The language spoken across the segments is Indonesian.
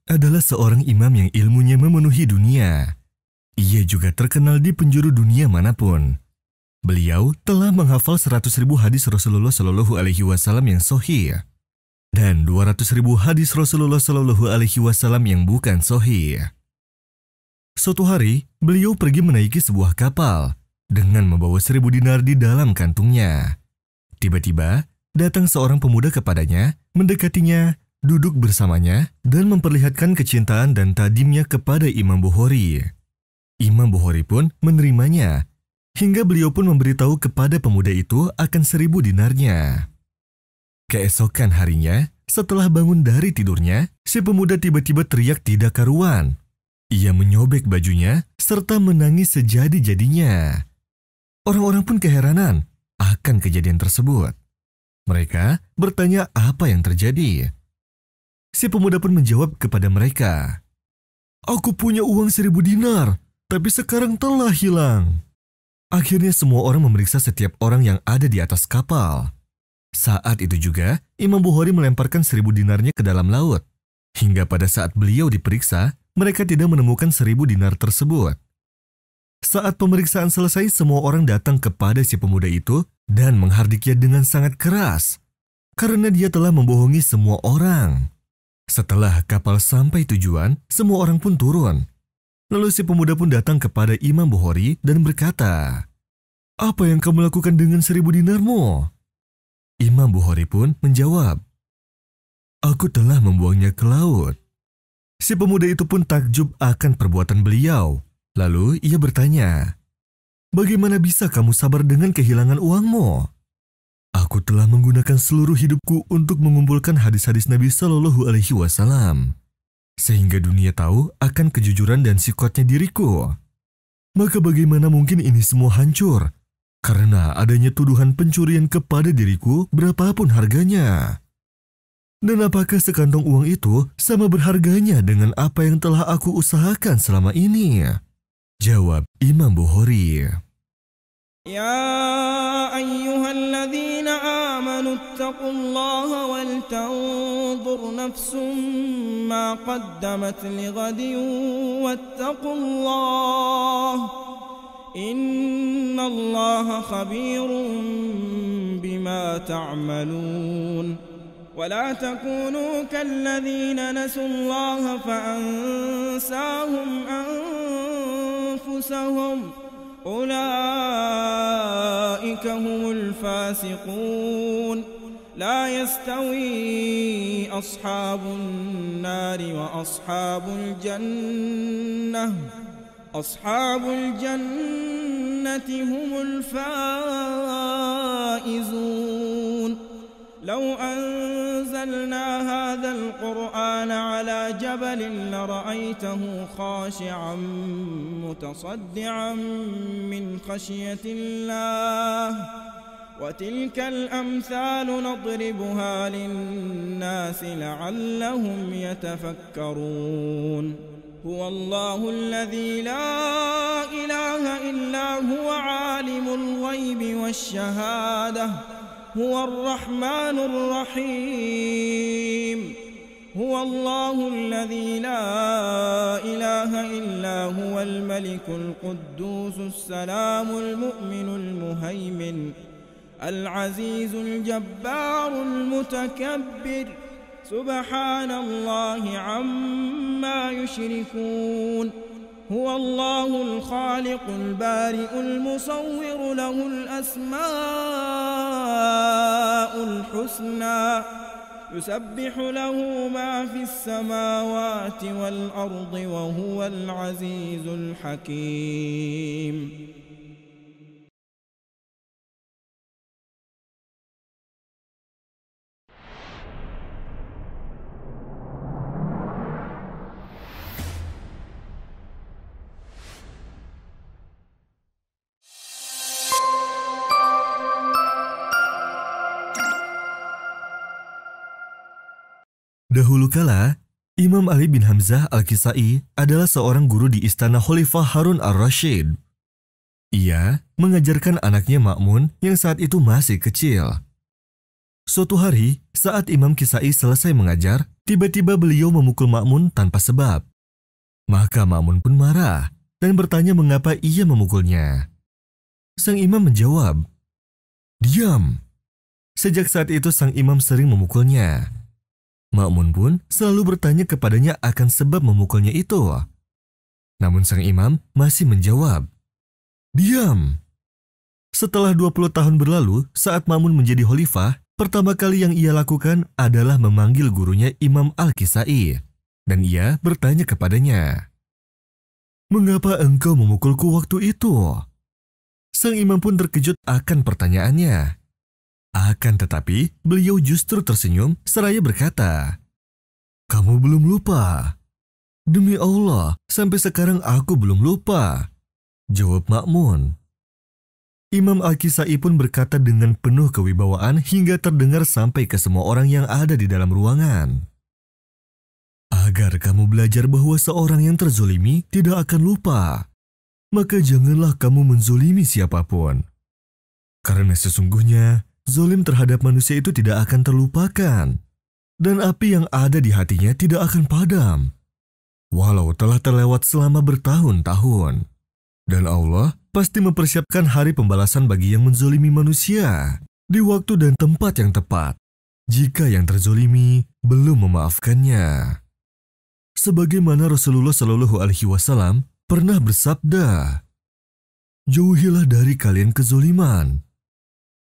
adalah seorang imam yang ilmunya memenuhi dunia. Ia juga terkenal di penjuru dunia manapun. Beliau telah menghafal 100.000 hadis Rasulullah Shallallahu Alaihi Wasallam yang sahih dan 200.000 hadis Rasulullah Shallallahu Alaihi Wasallam yang bukan sahih. Suatu hari, beliau pergi menaiki sebuah kapal dengan membawa 1.000 dinar di dalam kantungnya. Tiba-tiba, datang seorang pemuda kepadanya, mendekatinya, duduk bersamanya, dan memperlihatkan kecintaan dan tadimnya kepada Imam Bukhari. Imam Bukhari pun menerimanya, hingga beliau pun memberitahu kepada pemuda itu akan 1.000 dinarnya. Keesokan harinya, setelah bangun dari tidurnya, si pemuda tiba-tiba teriak tidak karuan. Ia menyobek bajunya serta menangis sejadi-jadinya. Orang-orang pun keheranan akan kejadian tersebut. Mereka bertanya apa yang terjadi. Si pemuda pun menjawab kepada mereka, "Aku punya uang 1.000 dinar, tapi sekarang telah hilang." Akhirnya semua orang memeriksa setiap orang yang ada di atas kapal. Saat itu juga, Imam Bukhari melemparkan 1.000 dinarnya ke dalam laut. Hingga pada saat beliau diperiksa, mereka tidak menemukan 1.000 dinar tersebut. Saat pemeriksaan selesai, semua orang datang kepada si pemuda itu dan menghardiknya dengan sangat keras, karena dia telah membohongi semua orang. Setelah kapal sampai tujuan, semua orang pun turun. Lalu si pemuda pun datang kepada Imam Bukhari dan berkata, "Apa yang kamu lakukan dengan 1.000 dinarmu?" Imam Bukhari pun menjawab, "Aku telah membuangnya ke laut." Si pemuda itu pun takjub akan perbuatan beliau. Lalu ia bertanya, "Bagaimana bisa kamu sabar dengan kehilangan uangmu?" "Aku telah menggunakan seluruh hidupku untuk mengumpulkan hadis-hadis Nabi Shallallahu Alaihi Wasallam, sehingga dunia tahu akan kejujuran dan sikapnya diriku. Maka bagaimana mungkin ini semua hancur karena adanya tuduhan pencurian kepada diriku berapapun harganya? Dan apakah sekantong uang itu sama berharganya dengan apa yang telah aku usahakan selama ini?" Jawab Imam Bukhari, "Ya ayyuhalladzina amanu ittaqullaha wal tanzur nafsum ma qaddamat lighadin wattaqullaha innallaha khabirun bima ta'malun. ولا تكونوا كالذين نسوا الله فأنساهم أنفسهم أولئك هم الفاسقون لا يستوي أصحاب النار وأصحاب الجنة أصحاب الجنة هم الفائزون لو أنزلنا هذا القرآن على جبل لرأيته خاشعا متصدعا من خشية الله وتلك الأمثال نضربها للناس لعلهم يتفكرون هو الله الذي لا إله إلا هو عالم الغيب والشهادة هو الرحمن الرحيم هو الله الذي لا إله إلا هو الملك القدوس السلام المؤمن المهيمن العزيز الجبار المتكبر سبحان الله عما يشركون هو الله الخالق البارئ المصور له الأسماء الحسنى يسبح له ما في السماوات والأرض وهو العزيز الحكيم. Dahulu kala, Imam Ali bin Hamzah Al-Kisai adalah seorang guru di istana Khalifah Harun Ar-Rasyid. Ia mengajarkan anaknya Ma'mun yang saat itu masih kecil. Suatu hari, saat Imam Kisai selesai mengajar, tiba-tiba beliau memukul Ma'mun tanpa sebab. Maka Ma'mun pun marah dan bertanya mengapa ia memukulnya. Sang imam menjawab, "Diam." Sejak saat itu sang imam sering memukulnya. Ma'mun pun selalu bertanya kepadanya akan sebab memukulnya itu. Namun sang imam masih menjawab, "Diam." Setelah 20 tahun berlalu, saat Ma'mun menjadi khalifah, pertama kali yang ia lakukan adalah memanggil gurunya Imam Al-Kisai. Dan ia bertanya kepadanya, "Mengapa engkau memukulku waktu itu?" Sang imam pun terkejut akan pertanyaannya. Akan tetapi, beliau justru tersenyum seraya berkata, "Kamu belum lupa?" "Demi Allah, sampai sekarang aku belum lupa," jawab Ma'mun. Imam Al-Kisai pun berkata dengan penuh kewibawaan hingga terdengar sampai ke semua orang yang ada di dalam ruangan. "Agar kamu belajar bahwa seorang yang terzolimi tidak akan lupa, maka janganlah kamu menzolimi siapapun. Karena sesungguhnya, zolim terhadap manusia itu tidak akan terlupakan, dan api yang ada di hatinya tidak akan padam, walau telah terlewat selama bertahun-tahun. Dan Allah pasti mempersiapkan hari pembalasan bagi yang menzolimi manusia di waktu dan tempat yang tepat, jika yang terzolimi belum memaafkannya." Sebagaimana Rasulullah Shallallahu Alaihi Wasallam pernah bersabda, "Jauhilah dari kalian kezoliman,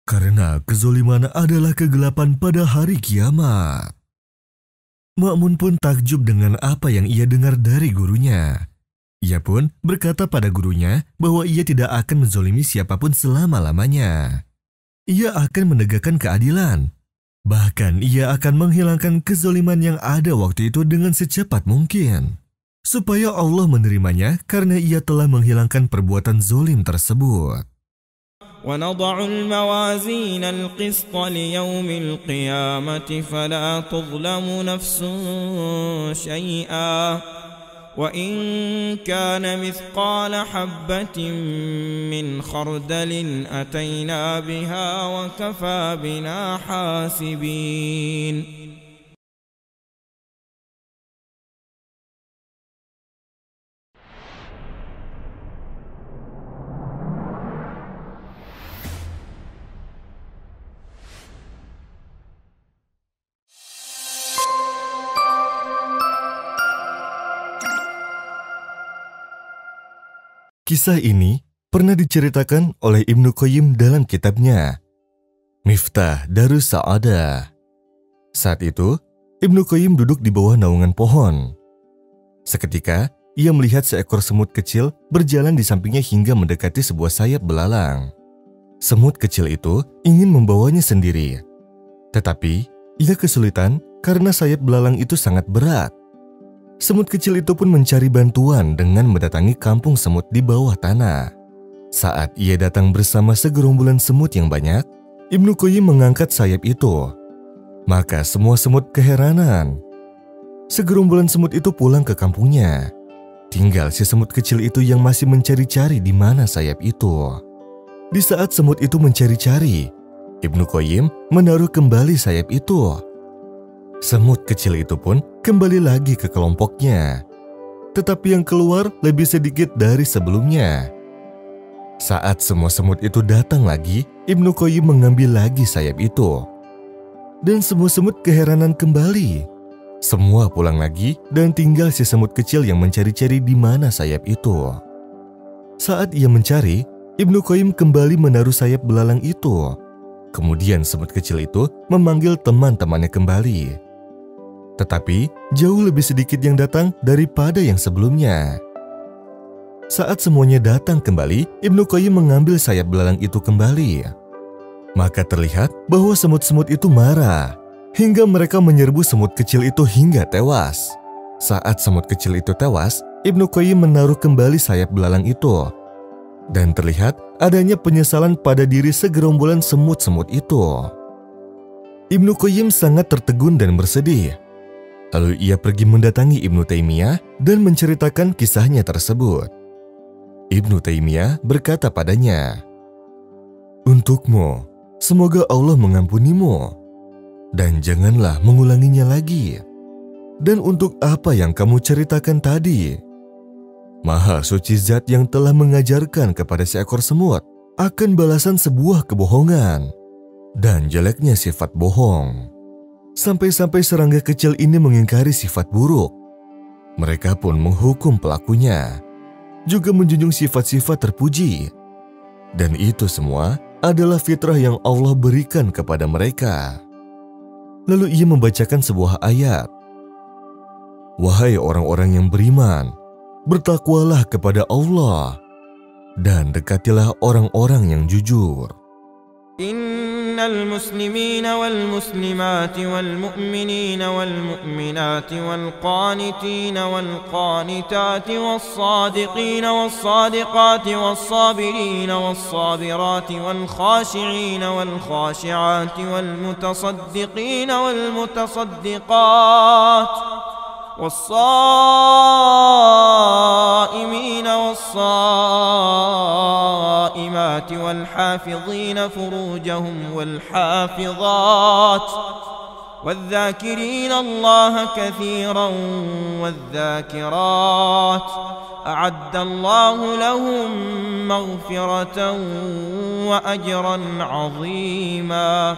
karena kezoliman adalah kegelapan pada hari kiamat." Ma'mun pun takjub dengan apa yang ia dengar dari gurunya. Ia pun berkata pada gurunya bahwa ia tidak akan menzolimi siapapun selama-lamanya. Ia akan menegakkan keadilan. Bahkan ia akan menghilangkan kezoliman yang ada waktu itu dengan secepat mungkin, supaya Allah menerimanya karena ia telah menghilangkan perbuatan zolim tersebut. وَنَضَعُ الْمَوَازِينَ الْقِسْطَ لِيَوْمِ الْقِيَامَةِ فَلَا تُظْلَمُ نَفْسٌ شَيْئًا وَإِنْ كَانَ مِثْقَالَ حَبَّةٍ مِّنْ خَرْدَلٍ أَتَيْنَا بِهَا وَكَفَى بِنَا حَاسِبِينَ. Kisah ini pernah diceritakan oleh Ibnu Qayyim dalam kitabnya Miftah Darus Sa'adah. Saat itu, Ibnu Qayyim duduk di bawah naungan pohon. Seketika, ia melihat seekor semut kecil berjalan di sampingnya hingga mendekati sebuah sayap belalang. Semut kecil itu ingin membawanya sendiri. Tetapi, ia kesulitan karena sayap belalang itu sangat berat. Semut kecil itu pun mencari bantuan dengan mendatangi kampung semut di bawah tanah. Saat ia datang bersama segerombolan semut yang banyak, Ibnu Qayyim mengangkat sayap itu. Maka semua semut keheranan. Segerombolan semut itu pulang ke kampungnya. Tinggal si semut kecil itu yang masih mencari-cari di mana sayap itu. Di saat semut itu mencari-cari, Ibnu Qayyim menaruh kembali sayap itu. Semut kecil itu pun kembali lagi ke kelompoknya. Tetapi yang keluar lebih sedikit dari sebelumnya. Saat semua semut itu datang lagi, Ibnu Qayyim mengambil lagi sayap itu. Dan semua semut keheranan kembali. Semua pulang lagi dan tinggal si semut kecil yang mencari-cari di mana sayap itu. Saat ia mencari, Ibnu Qayyim kembali menaruh sayap belalang itu. Kemudian semut kecil itu memanggil teman-temannya kembali. Tetapi jauh lebih sedikit yang datang daripada yang sebelumnya. Saat semuanya datang kembali, Ibnu Qayyim mengambil sayap belalang itu kembali. Maka terlihat bahwa semut-semut itu marah, hingga mereka menyerbu semut kecil itu hingga tewas. Saat semut kecil itu tewas, Ibnu Qayyim menaruh kembali sayap belalang itu. Dan terlihat adanya penyesalan pada diri segerombolan semut-semut itu. Ibnu Qayyim sangat tertegun dan bersedih. Lalu ia pergi mendatangi Ibnu Taimiyah dan menceritakan kisahnya tersebut. Ibnu Taimiyah berkata padanya, "Untukmu, semoga Allah mengampunimu, dan janganlah mengulanginya lagi. Dan untuk apa yang kamu ceritakan tadi? Maha suci zat yang telah mengajarkan kepada seekor semut akan balasan sebuah kebohongan dan jeleknya sifat bohong. Sampai-sampai serangga kecil ini mengingkari sifat buruk. Mereka pun menghukum pelakunya, juga menjunjung sifat-sifat terpuji. Dan itu semua adalah fitrah yang Allah berikan kepada mereka. Lalu ia membacakan sebuah ayat. Wahai orang-orang yang beriman, bertakwalah kepada Allah dan dekatilah orang-orang yang jujur. Innal muslimina wal muslimati wal mu'minina wal mu'minati wal qanitina wal qanitati was sadiqina was sadiqati was sabirina was sabirati wal khashi'ina wal khashi'ati wal mutasaddiqina wal mutasaddiqat والصائمين والصائمات والحافظين فروجهم والحافظات والذاكرين الله كثيرا والذاكرات أعد الله لهم مغفرة وأجرا عظيما.